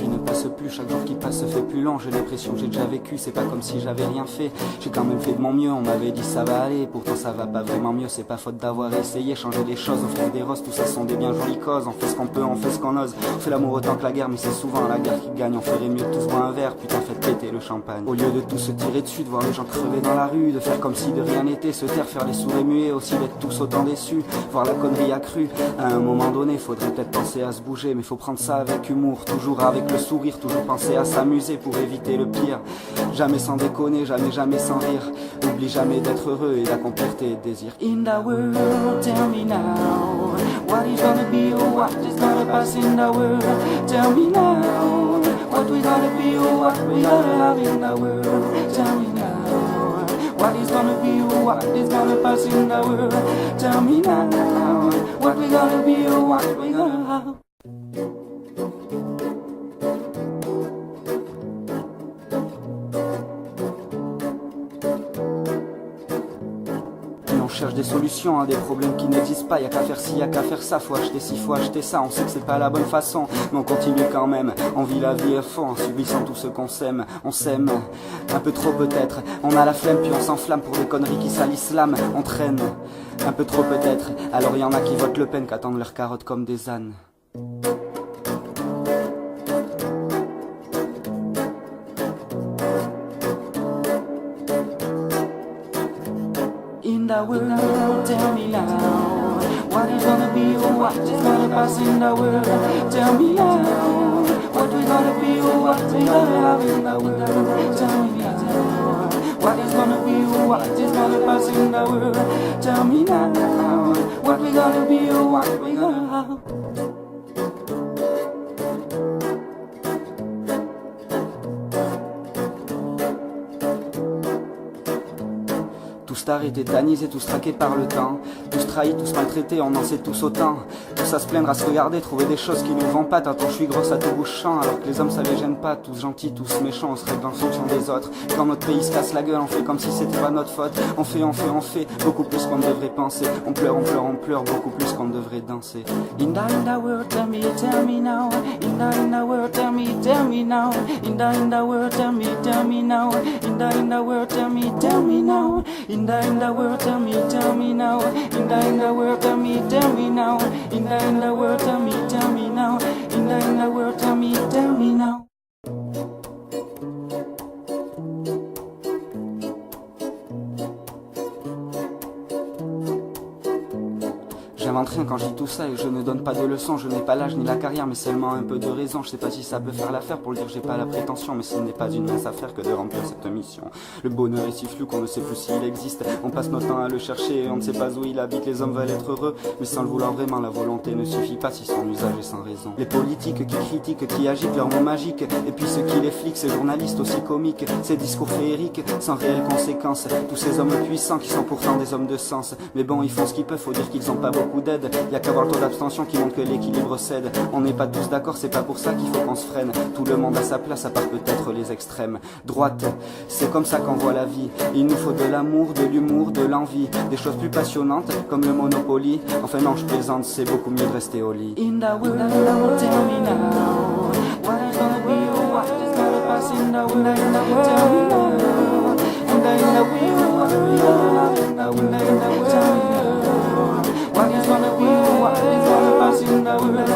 qui ne passe plus, chaque jour qui passe se fait plus long. J'ai l'impression que j'ai déjà vécu, c'est pas comme si j'avais rien fait. J'ai quand même fait de mon mieux, on m'avait dit ça va aller. Pourtant ça va pas vraiment mieux, c'est pas faute d'avoir essayé. Changer des choses, offrir des roses, tout ça sont des bien jolies causes. On fait ce qu'on peut, on fait ce qu'on ose. On fait l'amour autant que la guerre, mais c'est souvent la guerre qui gagne. On ferait mieux de tous boire un verre, putain faites péter le champagne. Au lieu de tous se tirer dessus, de voir les gens crever dans la rue, de faire comme si de rien n'était, se taire, faire les sourds et muets, aussi d'être tous autant déçus, voir la connerie accrue. À un moment donné, faudrait peut-être penser à se bouger, mais faut prendre ça avec humour, toujours avec le sourire, toujours penser à s'amuser pour éviter le pire. Jamais sans déconner, jamais sans rire. Oublie jamais d'être heureux et d'accomplir tes désirs. In the world, tell me now, what is gonna be or what is gonna pass in the world? Tell me now, what we gonna be or what we gonna have in the world? Tell me now, what is gonna be or what is gonna pass in the world? Tell me now, what we gonna be or what we gonna have. On cherche des solutions à des problèmes qui n'existent pas. Y'a qu'à faire ci, y'a qu'à faire ça. Faut acheter ci, faut acheter ça. On sait que c'est pas la bonne façon, mais on continue quand même. On vit la vie à fond en subissant tout ce qu'on s'aime. On s'aime un peu trop peut-être. On a la flemme puis on s'enflamme pour des conneries qui salissent l'âme. On traîne un peu trop peut-être. Alors y en a qui votent Le Pen, qu'attendent leurs carottes comme des ânes. In the world, tell me now, what is gonna be or what is gonna pass in the world? Tell me now, what we gonna be or what we gonna have in the world? Tell me now, what is gonna be or what is gonna pass in the world? Tell me now, what we gonna be or what we gonna have. Tous tarés, tétanisés, tous traqués par le temps. Tous trahis, tous maltraités, on en sait tous autant. Tous à se plaindre, à se regarder, trouver des choses qui nous vont pas. T'attends, je suis grosse à tout bouchant, alors que les hommes ça les gêne pas. Tous gentils, tous méchants, on se règle en fonction des autres. Quand notre pays se casse la gueule, on fait comme si c'était pas notre faute. On fait beaucoup plus qu'on ne devrait penser. On pleure, beaucoup plus qu'on ne devrait danser. In the world, tell me now. In the world, tell me now. In the world, tell me now. In the world, tell me now. In the world, tell me now. In the world, tell me now. In the world, tell me now. In the world, tell me now. J'invente rien quand je dis tout ça et je ne donne pas de leçons. Je n'ai pas l'âge ni la carrière mais seulement un peu de raison. Je sais pas si ça peut faire l'affaire, pour le dire j'ai pas la prétention, mais ce n'est pas une mince affaire que de remplir cette mission. Le bonheur est si flou qu'on ne sait plus s'il existe. On passe notre temps à le chercher et on ne sait pas où il habite. Les hommes veulent être heureux mais sans le vouloir vraiment. La volonté ne suffit pas si son usage est sans raison. Les politiques qui critiquent, qui agitent leurs mots magiques, et puis ceux qui les fliquent, ces journalistes aussi comiques, ces discours féeriques sans réelles conséquences. Tous ces hommes puissants qui sont pourtant des hommes de sens. Mais bon, ils font ce qu'ils peuvent, faut dire qu'ils ont pas beaucoup d'aide. Y'a qu'à voir le taux d'abstention qui montre que l'équilibre cède. On n'est pas tous d'accord, c'est pas pour ça qu'il faut qu'on se freine. Tout le monde a sa place, à part peut-être les extrêmes. Droite, c'est comme ça qu'on voit la vie. Il nous faut de l'amour, de l'humour, de l'envie. Des choses plus passionnantes, comme le Monopoly. Enfin non, je plaisante, c'est beaucoup mieux de rester au lit. In the world, tell me now, what is gonna be or what is gonna pass in the world? Tell me now, in the world, what we gonna have in the world? Tell me now, what is gonna be or what is gonna pass in the world?